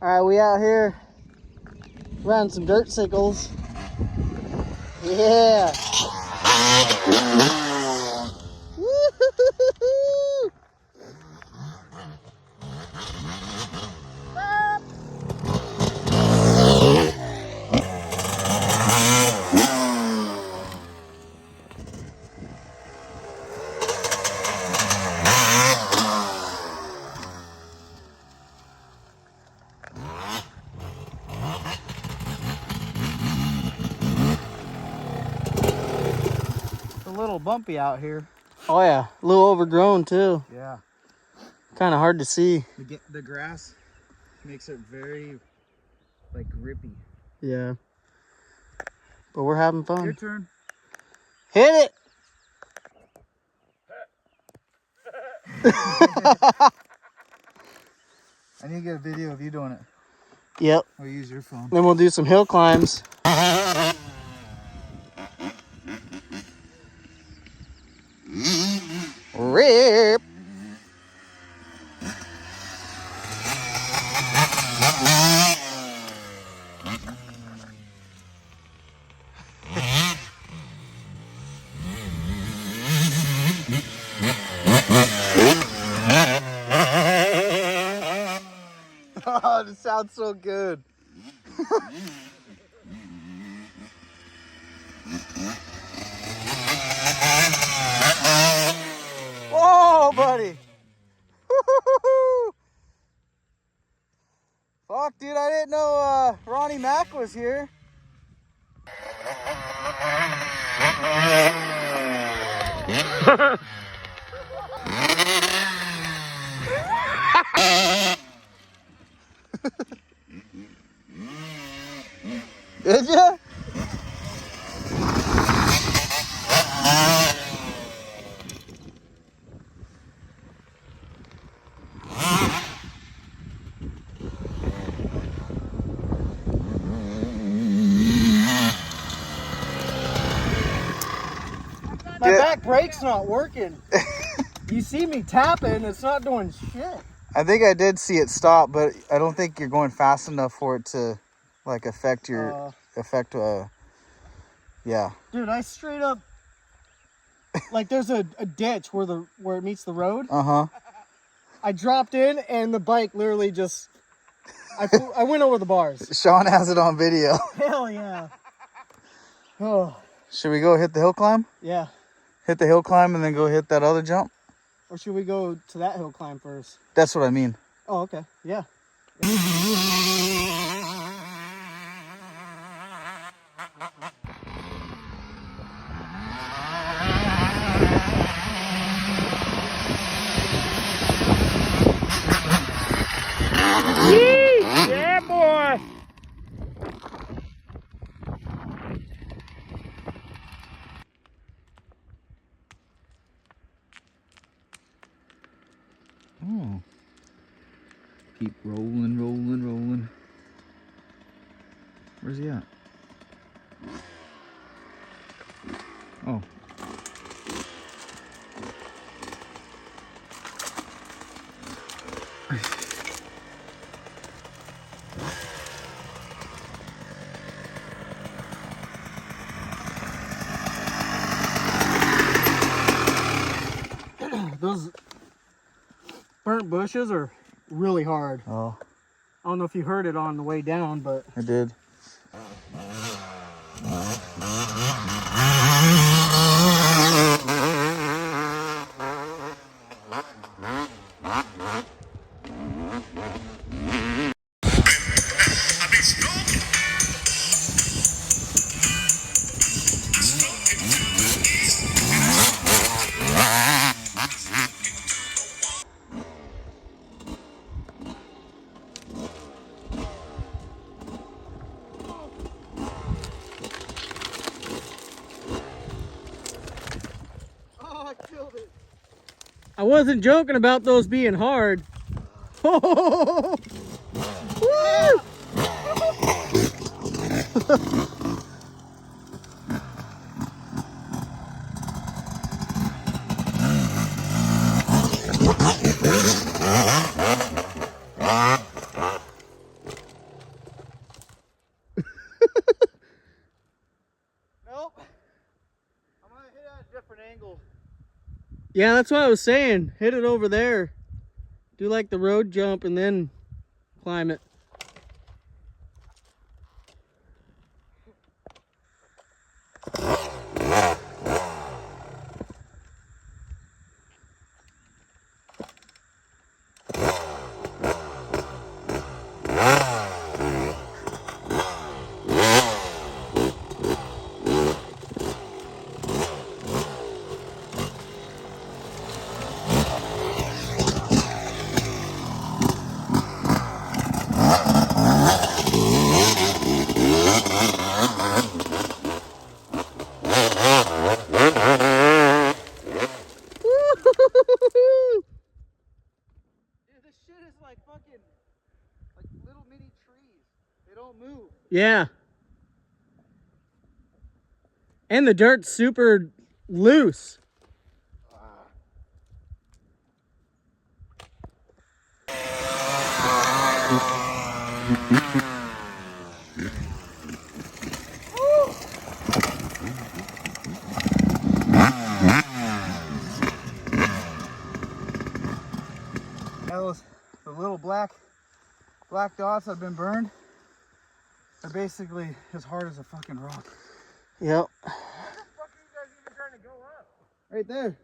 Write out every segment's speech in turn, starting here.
All right, we out here riding some dirt cycles. Yeah. Woo-hoo-hoo-hoo-hoo. It's a little bumpy out here. Oh yeah, a little overgrown too. Yeah. Kind of hard to see. The grass makes it very, like, grippy. Yeah. But we're having fun. Your turn. Hit it! I need to get a video of you doing it. Yep. Or use your phone. Then we'll do some hill climbs. Rip! Oh, this sounds so good. Whoa, buddy! Fuck, dude, I didn't know Ronnie Mac was here. Did ya? My back brake's not working. You see me tapping, it's not doing shit. I think I did see it stop, but I don't think you're going fast enough for it to, like, affect your yeah. Dude, I straight up, like, there's a ditch where it meets the road. I dropped in and the bike literally just, I went over the bars. Sean has it on video. Hell yeah. Oh Should we go hit the hill climb? yeah. Hit the hill climb and then go hit that other jump? Or should we go to that hill climb first? That's what I mean. Oh, okay. Yeah. Yeah, boy! Oh. Keep rolling, rolling, rolling. Where's he at? Oh. Those burnt bushes are really hard. Oh, I don't know if you heard it on the way down, but I did. I wasn't joking about those being hard. Woo! Yeah, that's what I was saying. Hit it over there. Do like the road jump and then climb it. Yeah. And the dirt's super loose. Those the little black dots that have been burned are basically as hard as a fucking rock. Yep. Where the fuck are you guys even trying to go up? Right there.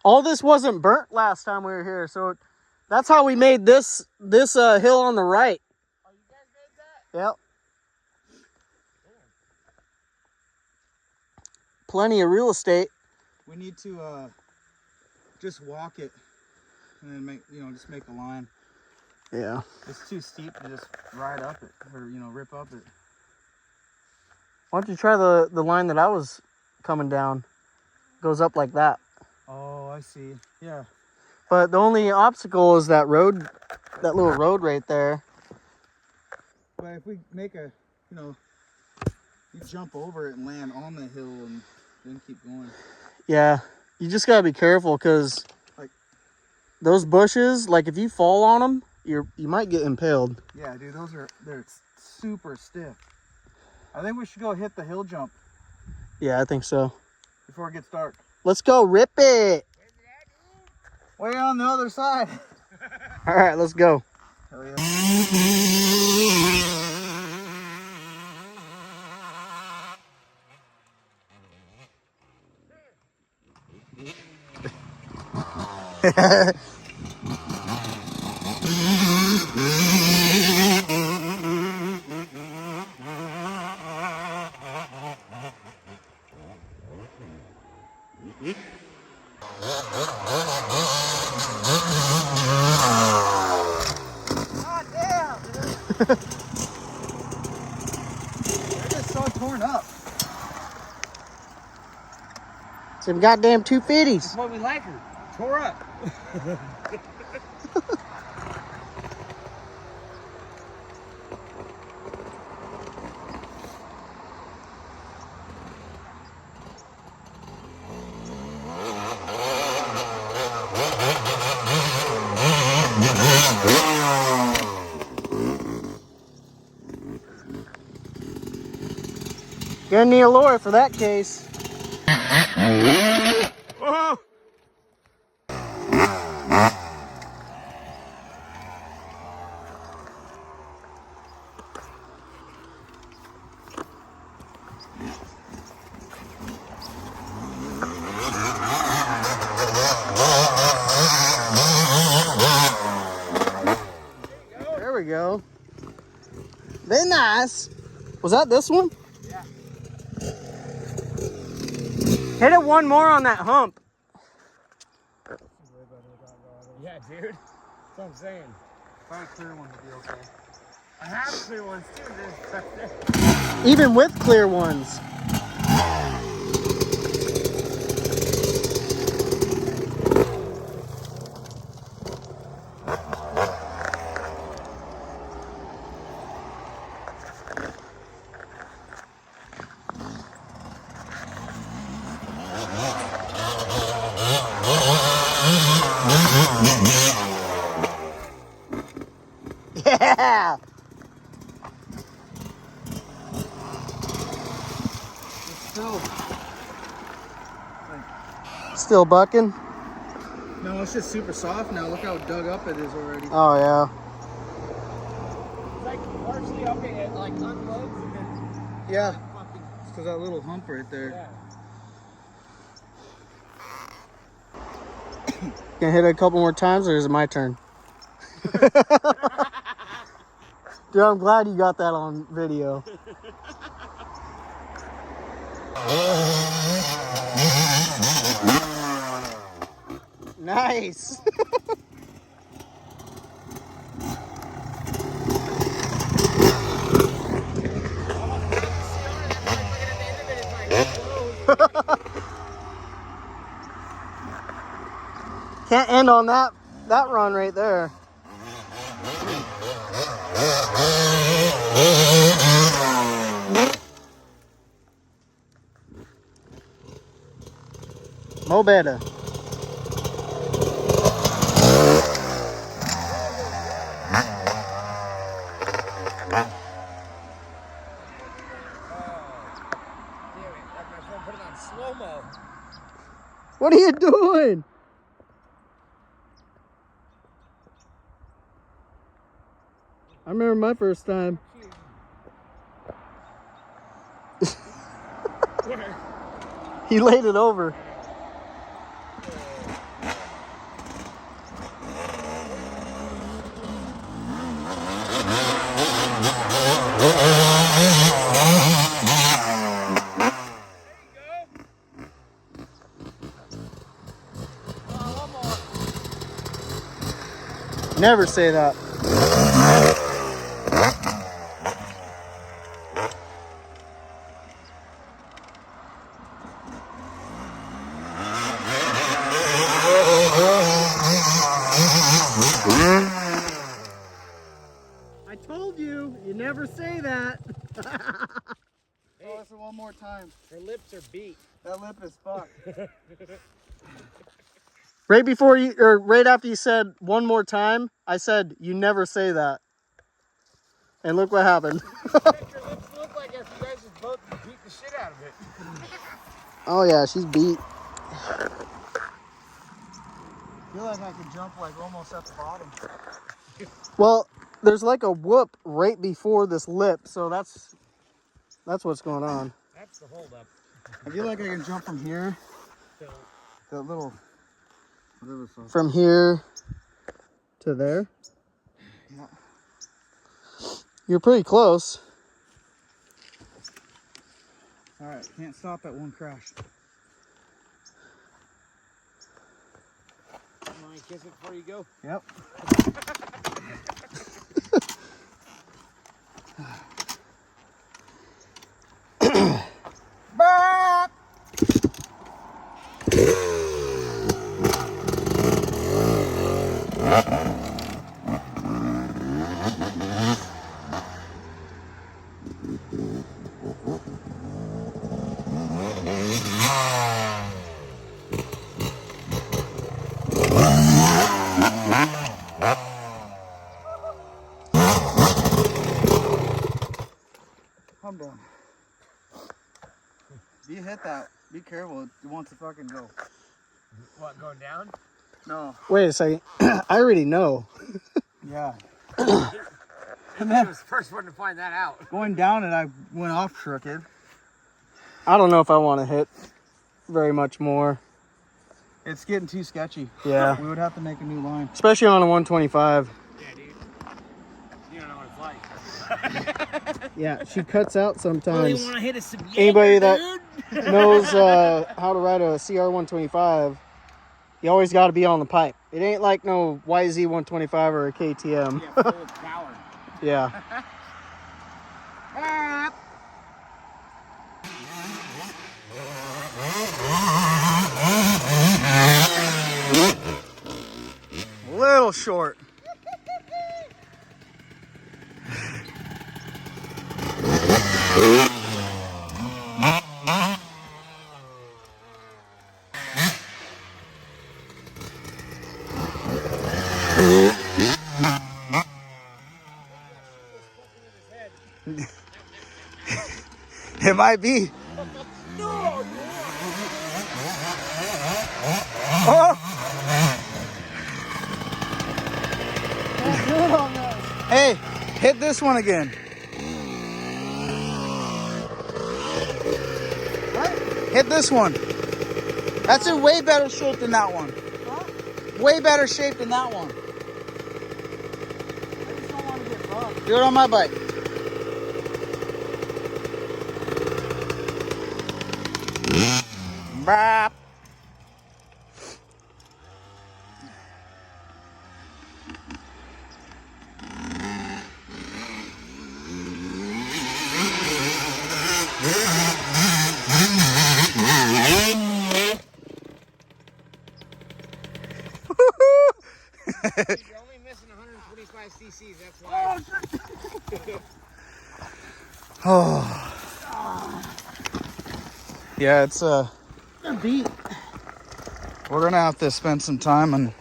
All this wasn't burnt last time we were here, so that's how we made this hill on the right. Oh, you guys made that? Yep. Plenty of real estate. We need to just walk it and then make, just make a line. Yeah. It's too steep to just ride up it or, rip up it. Why don't you try the line that I was coming down? Goes up like that. Oh, I see. Yeah. But the only obstacle is that road, that little road right there. But if we make a, you jump over it and land on the hill and then keep going. Yeah. You just gotta be careful because those bushes, like if you fall on them, you might get impaled. Yeah, dude, they're super stiff. I think we should go hit the hill jump Yeah, I think so. before it gets dark. Let's go rip it. Way on the other side. All right, let's go. Hell yeah. God damn, dude. They're just so torn up. Some goddamn 250s. That's why we like her. Tore up. Gonna need a lure for that case. Oh. There we go. Very nice. Was that this one? Yeah. Hit it one more on that hump. Yeah, dude. That's what I'm saying. Probably clear one would be okay. I have clear ones too. This. Even with clear ones. Yeah. Still bucking? No, it's just super soft now. Look how dug up it is already. Oh, yeah. It's like partially up it like unloads and then Yeah. fucking. It's because that little hump right there. Yeah. Gonna hit it a couple more times, or is it my turn? Dude, I'm glad you got that on video. Nice. Can't end on that run right there. Mo better. Slow-mo. What are you doing? I remember my first time. He laid it over. Never say that. I told you, you never say that. Oh, listen one more time. Her lips are beat. That lip is fucked. Right before you, or right after you said one more time, I said, you never say that. And look what happened. What your lips look like after you guys just both beat the shit out of it. Oh yeah, she's beat. I feel like I could jump like almost at the bottom. Well, there's like a whoop right before this lip, so that's what's going on. That's the holdup. I feel like I can jump from here. That little, whatever the fuck. From here to there. Yeah. You're pretty close. All right, can't stop at one crash. You want to kiss it before you go? Yep. Back. I'm done. If you hit that, be careful. It wants to fucking go. What, going down? No. Wait a second. I already know. Yeah. And then I was the first one to find that out. Going down it, I went off crooked. I don't know if I want to hit very much more. It's getting too sketchy. Yeah. We would have to make a new line. Especially on a 125. Yeah, dude. You don't know what it's like. Yeah, she cuts out sometimes. want to hit us some Anybody that knows how to ride a CR 125, you always got to be on the pipe. It ain't like no YZ 125 or a KTM. Yeah, full of power. Yeah. A little short. It might be. Oh! Can't do it on this. Hey, hit this one again. What? Hit this one. That's in way better shape than that one. Huh? Way better shape than that one. I just don't want to get bumped. Do it on my bike. Bap. You're only missing 125 cc's, that's why. Oh. Yeah, it's A beat. we're gonna have to spend some time and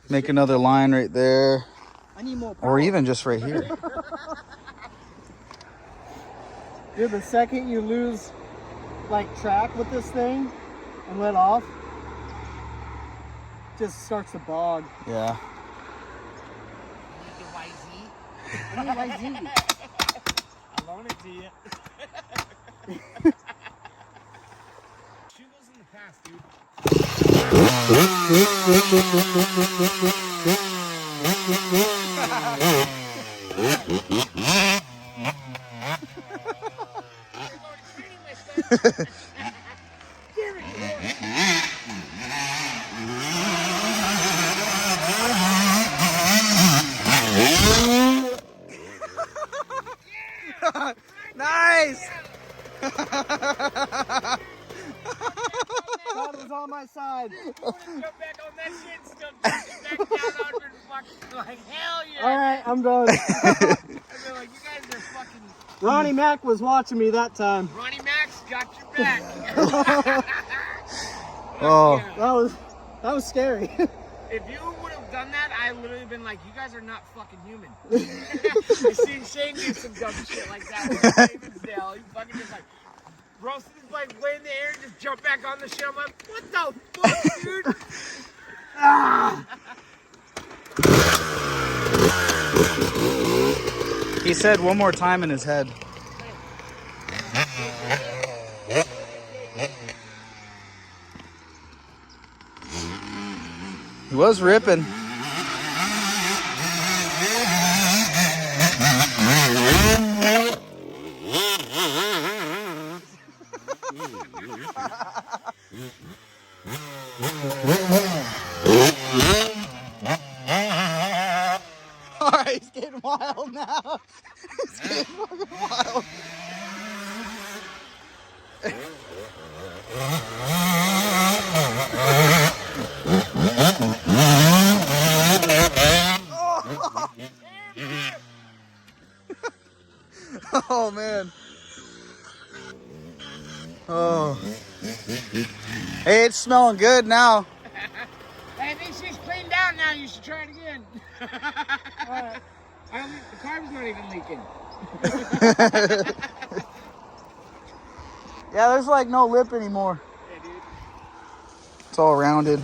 make another line right there, I need more power. or even just right here. Dude, the second you lose like track with this thing and let off, it just starts to bog. Yeah. I need YZ. I'll loan it to you. Shoot those in the past, dude. Nice. God was on my side. Jump back on that shit and stuff. Back down on and fucking like hell yeah. All right, I'm done. I've been like, you guys are fucking. Ronnie Mac was watching me that time. Ronnie Max got your back. Oh. Yeah. That was scary. If you would have done that, I literally been like, you guys are not fucking human. I seen Shane do some dumb shit like that with Ravensdale. He fucking just like roasted his bike way in the air and just jumped back on the shit. I'm like, what the fuck, dude? He said one more time in his head. He was ripping. Alright, he's getting wild now. He's getting fucking wild. Oh man. Oh. Hey, it's smelling good now. I think she's cleaned out now. You should try it again. Alright. The carb's not even leaking. Yeah, there's like no lip anymore. Yeah, dude. It's all rounded.